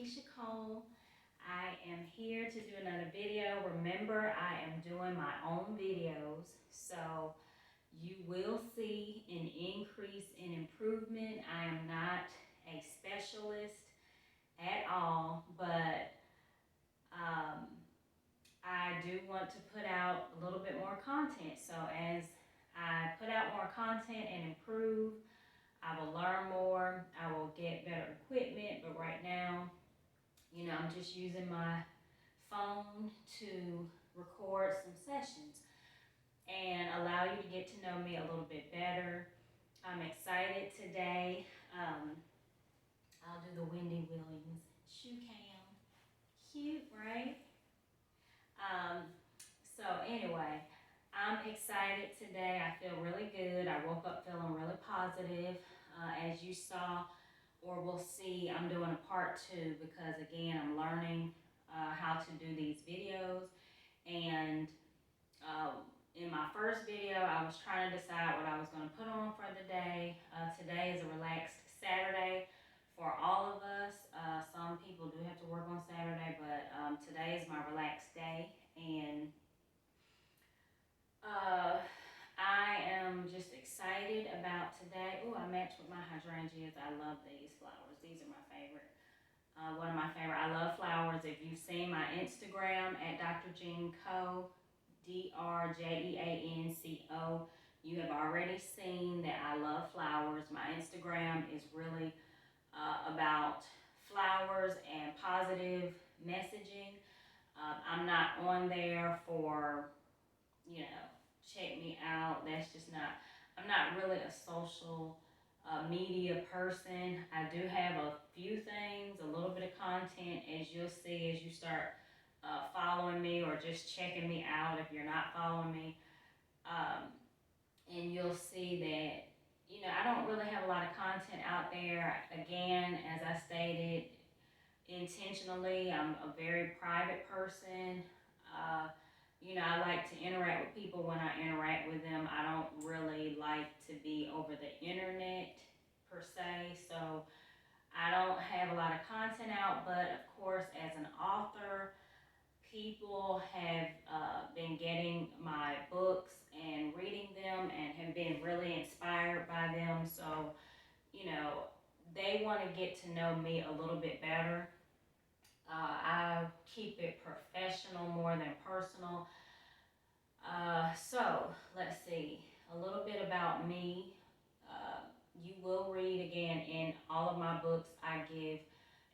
LaKeisha Cole. I am here to do another video. Remember, I am doing my own videos, so you will see an increase in improvement. I am not a specialist at all, but I do want to put out a little bit more content. So as I put out more content and improve, I will learn more, I will get better equipment, but right now, I'm just using my phone to record some sessions and allow you to get to know me a little bit better. I'm excited today. I'll do the Wendy Williams shoe cam. Cute, right? So anyway, I'm excited today. I feel really good. I woke up feeling really positive. As you saw, or we'll see, I'm doing a part 2 because again, I'm learning how to do these videos. And in my first video, I was trying to decide what I was going to put on for the day. Today is a relaxed Saturday for all of us. Some people do have to work on Saturday, but today is my relaxed day. And I am just excited about today. Oh, I matched with my hydrangeas. I love these flowers. These are my favorite. One of my favorite. I love flowers. If you've seen my Instagram at Dr. Jean Co, DRJEANCO, you have already seen that I love flowers. My Instagram is really about flowers and positive messaging. I'm not on there for, check me out. That's just not, I'm not really a social media person. I do have a few things, a little bit of content, as you'll see as you start following me or just checking me out if you're not following me. And you'll see that, I don't really have a lot of content out there. Again, as I stated, intentionally, I'm a very private person. I like to interact with people when I interact with them. I don't really like to be over the internet per se, so I don't have a lot of content out, but of course, as an author, people have been getting my books and reading them and have been really inspired by them, so, they want to get to know me a little bit better. I keep it professional more than personal. So let's see a little bit about me. You will read again in all of my books. I give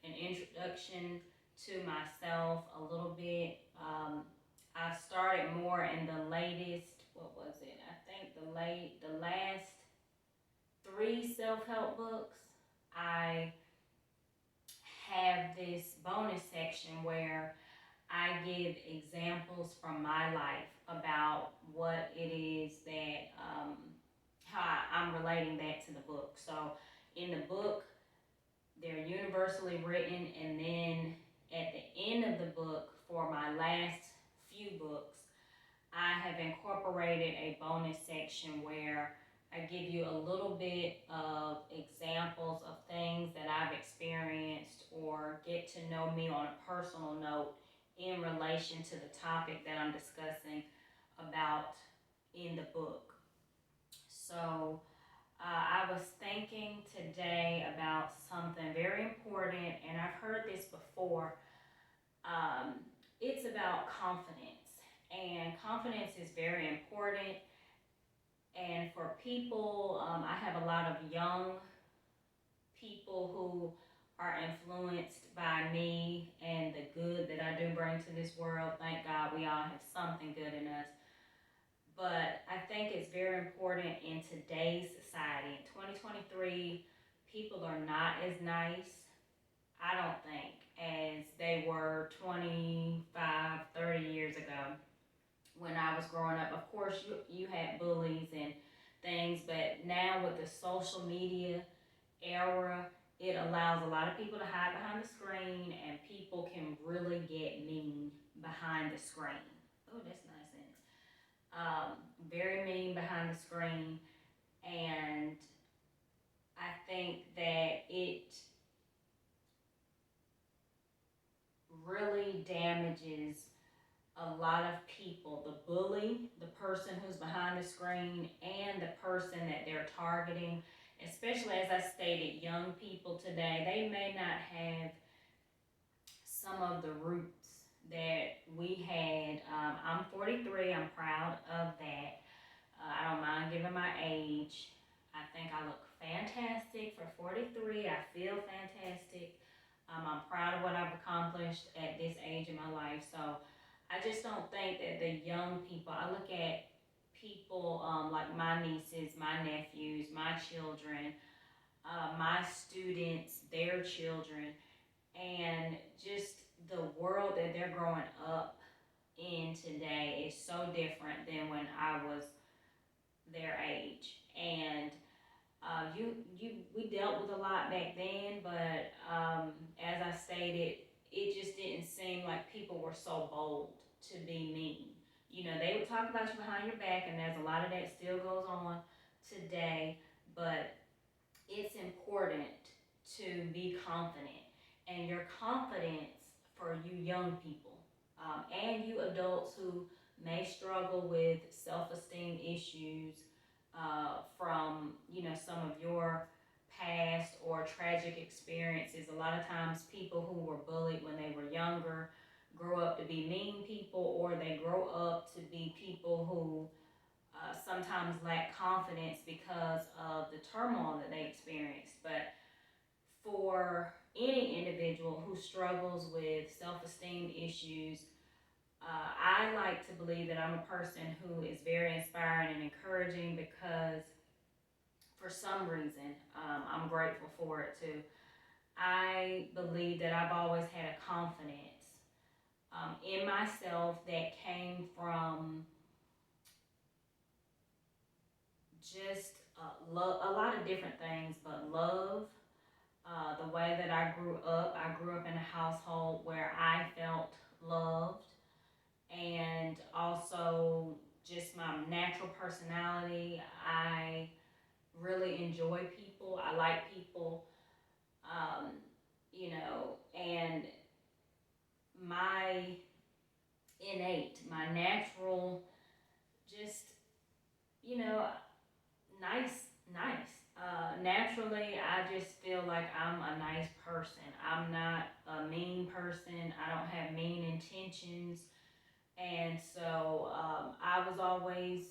an introduction to myself a little bit. I started more in the latest. What was it? I think the last 3 self-help books. I have this bonus section where I give examples from my life about what it is that, how I'm relating that to the book. So in the book, they're universally written, and then at the end of the book, for my last few books, I have incorporated a bonus section where I give you a little bit of examples of things that I've experienced or get to know me on a personal note in relation to the topic that I'm discussing about in the book. So I was thinking today about something very important, and I've heard this before. It's about confidence, and confidence is very important. And for people, I have a lot of young people who are influenced by me and the good that I do bring to this world. Thank God we all have something good in us. But I think it's very important in today's society. In 2023, people are not as nice, I don't think, as they were 25, 30 years ago when I was growing up. Of course, you had bullies and things, but now with the social media era, it allows a lot of people to hide behind the screen, and people can really get mean behind the screen. Oh, that's nice, isn't it? Very mean behind the screen, and I think that it really damages a lot of people. The bully, the person who's behind the screen, and the person that they're targeting, especially as I stated, young people today, they may not have some of the roots that we had. I'm 43, I'm proud of that. I don't mind giving my age. I think I look fantastic for 43. I feel fantastic. I'm proud of what I've accomplished at this age in my life. So I just don't think that the young people, I look at people like my nieces, my nephews, my children, my students, their children, and just the world that they're growing up in today is so different than when I was their age. And we dealt with a lot back then, but as I stated, it just didn't seem like people were so bold to be mean. You know, they would talk about you behind your back, and there's a lot of that still goes on today, but it's important to be confident. And your confidence for you young people and you adults who may struggle with self-esteem issues from some of your past or tragic experiences. A lot of times people who were bullied when they were younger grow up to be mean people, or they grow up to be people who sometimes lack confidence because of the turmoil that they experienced. But for any individual who struggles with self-esteem issues, I like to believe that I'm a person who is very inspiring and encouraging because for some reason, I'm grateful for it too. I believe that I've always had a confidence in myself that came from just a lot of different things, but love. The way that I grew up in a household where I felt loved, and also just my natural personality. I really enjoy people. I like people, um, and my my natural, just, you know, nice. Naturally, I just feel like I'm a nice person. I'm not a mean person. I don't have mean intentions. And so I was always,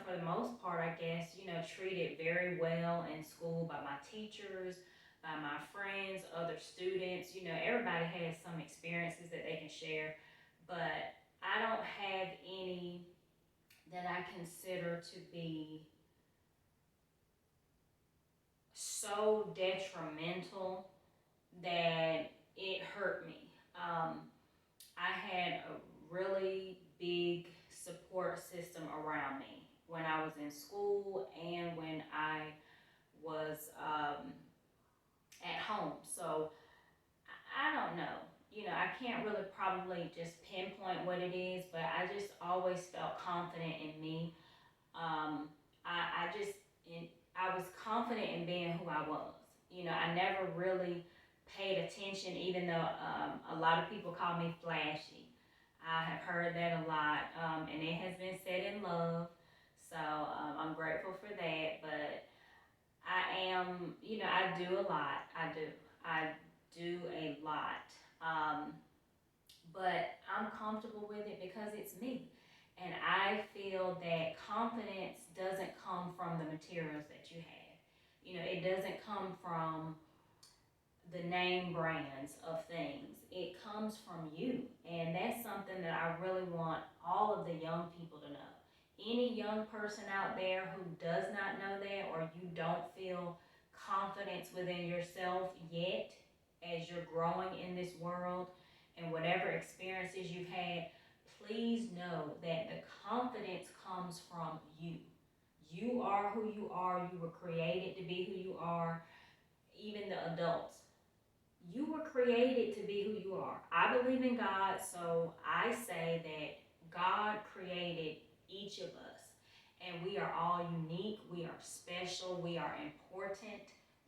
for the most part, I guess, treated very well in school by my teachers, by my friends, other students. Everybody has some experiences that they can share, but I don't have any that I consider to be so detrimental that it hurt me. I had a really big support system around me when I was in school and when I was at home. So I don't know. I can't really probably just pinpoint what it is, but I just always felt confident in me. Um, I just, I was confident in being who I was. I never really paid attention, even though a lot of people call me flashy. I have heard that a lot, and it has been said in love. So I'm grateful for that. But I am, I do a lot. I do a lot. But I'm comfortable with it because it's me. And I feel that confidence doesn't come from the materials that you have. It doesn't come from the name brands of things. It comes from you. And that's something that I really want all of the young people to know. Any young person out there who does not know that, or you don't feel confidence within yourself yet as you're growing in this world and whatever experiences you've had, please know that the confidence comes from you. You are who you are. You were created to be who you are. Even the adults, you were created to be who you are. I believe in God, so I say that God created each of us, and we are all unique. We are special. We are important.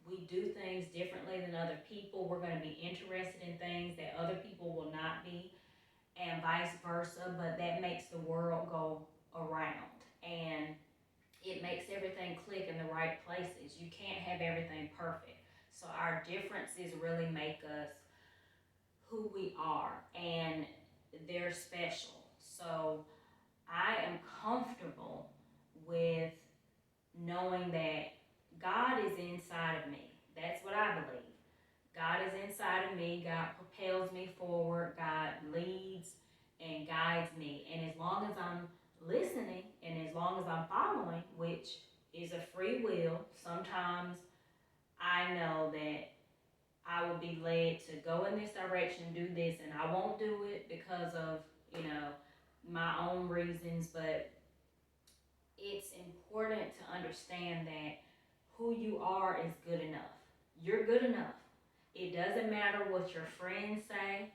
We do things differently than other people. We're going to be interested in things that other people will not be, and vice versa. But that makes the world go around, and it makes everything click in the right places. You can't have everything perfect. So our differences really make us who we are, and they're special. So I am comfortable with knowing that God is inside of me. That's what I believe. God is inside of me. God propels me forward. God leads and guides me. And as long as I'm listening and as long as I'm following, which is a free will, sometimes I know that I will be led to go in this direction, do this, and I won't do it because of, you know, my own reasons. But it's important to understand that who you are is good enough. You're good enough. It doesn't matter what your friends say,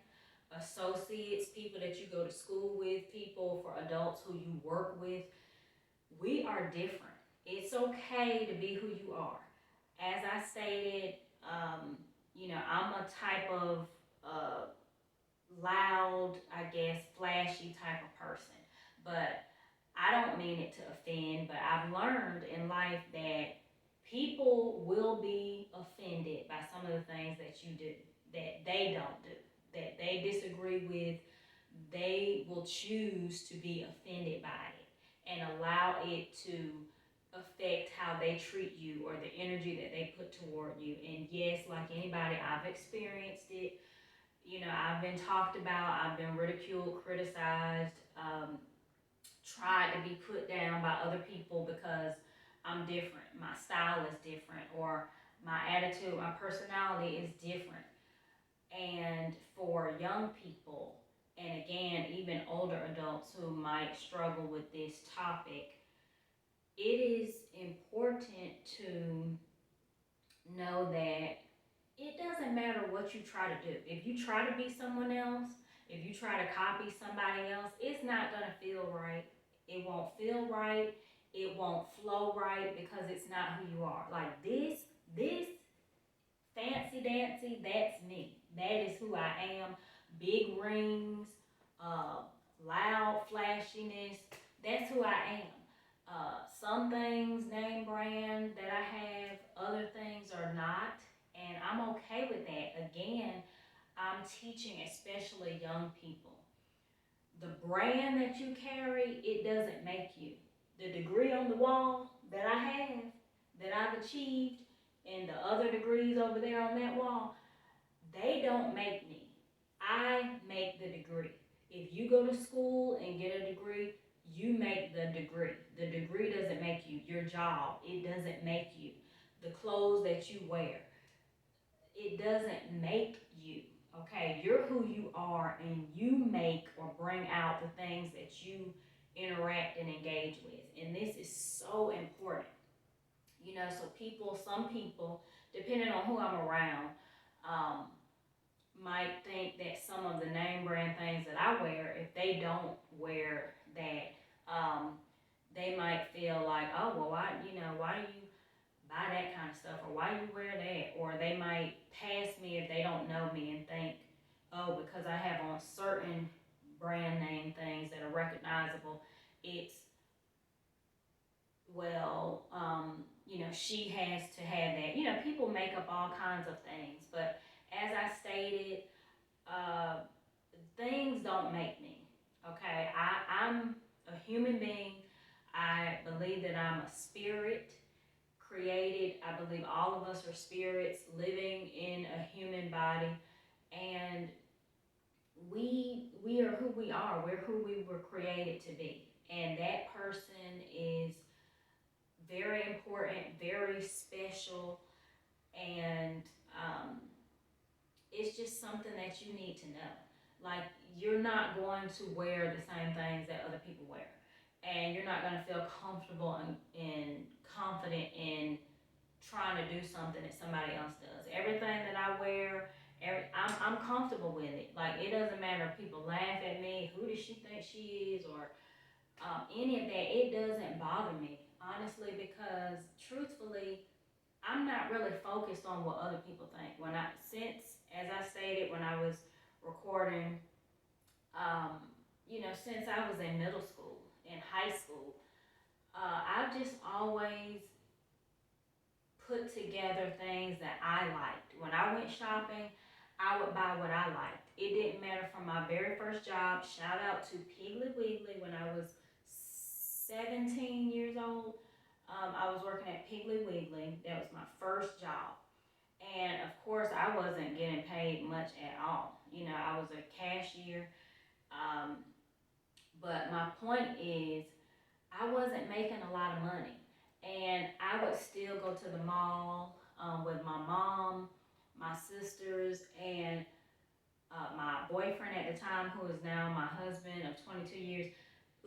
associates, people that you go to school with, people for adults who you work with. We are different. It's okay to be who you are. As I stated, I'm a type of uh, loud, I guess, flashy type of person. But I don't mean it to offend, but I've learned in life that people will be offended by some of the things that you do, that they don't do, that they disagree with. They will choose to be offended by it and allow it to affect how they treat you or the energy that they put toward you. And yes, like anybody, I've experienced it. I've been talked about, I've been ridiculed, criticized, tried to be put down by other people because I'm different, my style is different, or my attitude, my personality is different. And for young people, and again, even older adults who might struggle with this topic, it is important to know that it doesn't matter what you try to do. If you try to be someone else, if you try to copy somebody else, it's not going to feel right. It won't feel right. It won't flow right because it's not who you are. Like this fancy dancy, that's me. That is who I am. Big rings, uh, loud flashiness, that's who I am. Some things, name brand that I have, other things are not, and I'm okay with that. Again, I'm teaching especially young people. The brand that you carry, it doesn't make you. The degree on the wall that I have, that I've achieved, and the other degrees over there on that wall, they don't make me. I make the degree. If you go to school and get a degree, you make the degree. The degree doesn't make you. Your job, it doesn't make you. The clothes that you wear, it doesn't make you. Okay, you're who you are, and you make or bring out the things that you interact and engage with. And this is so important. So some people, depending on who I'm around, um, might think that some of the name brand things that I wear, if they don't wear that, they might feel like, oh, well, why do you buy that kind of stuff, or why do you wear that? Or they might pass me if they don't know me and think, oh, because I have on certain brand name things that are recognizable, it's, well, she has to have that. People make up all kinds of things, but as I stated, uh, things don't make me. Okay, I'm a human being. I believe that I'm a spirit created. I believe all of us are spirits living in a human body, and we are who we are. We're who we were created to be, and that person is very important, very special, and it's just something that you need to know. Like, you're not going to wear the same things that other people wear, and you're not going to feel comfortable and confident in trying to do something that somebody else does. Everything that I wear, I'm comfortable with it. Like, it doesn't matter if people laugh at me, who does she think she is, or any of that. It doesn't bother me, honestly, because truthfully, I'm I'm not really focused on what other people think. As I stated when I was recording, um, since I was in middle school, in high school, I've just always put together things that I liked. When I went shopping, I would buy what I liked. It didn't matter from my very first job. Shout out to Piggly Wiggly when I was 17 years old. I was working at Piggly Wiggly. That was my first job. And of course, I wasn't getting paid much at all. I was a cashier. Um, but my point is, I wasn't making a lot of money. And I would still go to the mall with my mom, my sisters, and my boyfriend at the time, who is now my husband of 22 years.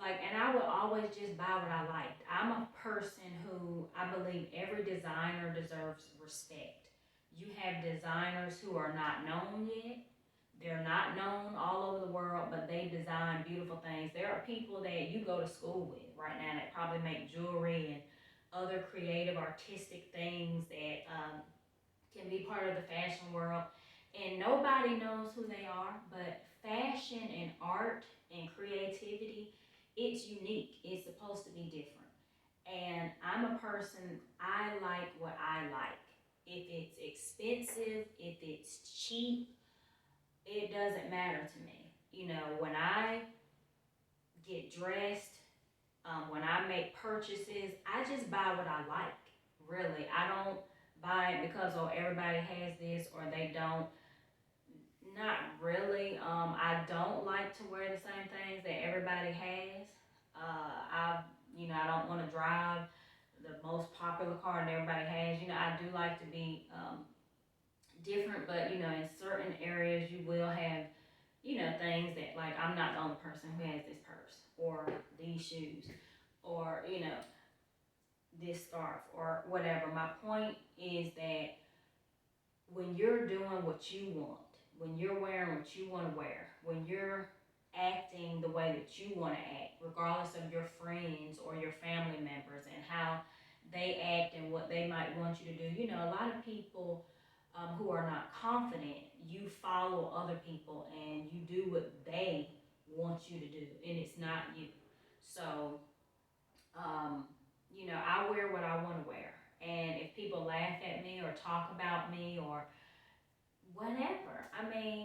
And I would always just buy what I liked. I'm a person who I believe every designer deserves respect. You have designers who are not known yet. They're not known all over the world, but they design beautiful things. There are people that you go to school with right now that probably make jewelry and other creative, artistic things that can be part of the fashion world. And nobody knows who they are, but fashion and art and creativity, it's unique. It's supposed to be different. And I'm a person, I like what I like. If it's expensive, if it's cheap, it doesn't matter to me. When I get dressed, when I make purchases, I just buy what I like. Really, I don't buy it because everybody has this or they don't. Not really. I don't like to wear the same things that everybody has. I don't want to drive the most popular car that everybody has. I do like to be different, but in certain areas you will have things that, like, I'm not the only person who has this purse or these shoes or, this scarf or whatever. My point is that when you're doing what you want, when you're wearing what you want to wear, when you're acting the way that you want to act, regardless of your friends or your family members and how they act and what they might want you to do. A lot of people who are not confident, you follow other people and you do what they want you to do, and it's not you. So, I wear what I want to wear. And if people laugh at me or talk about me or whatever, I mean,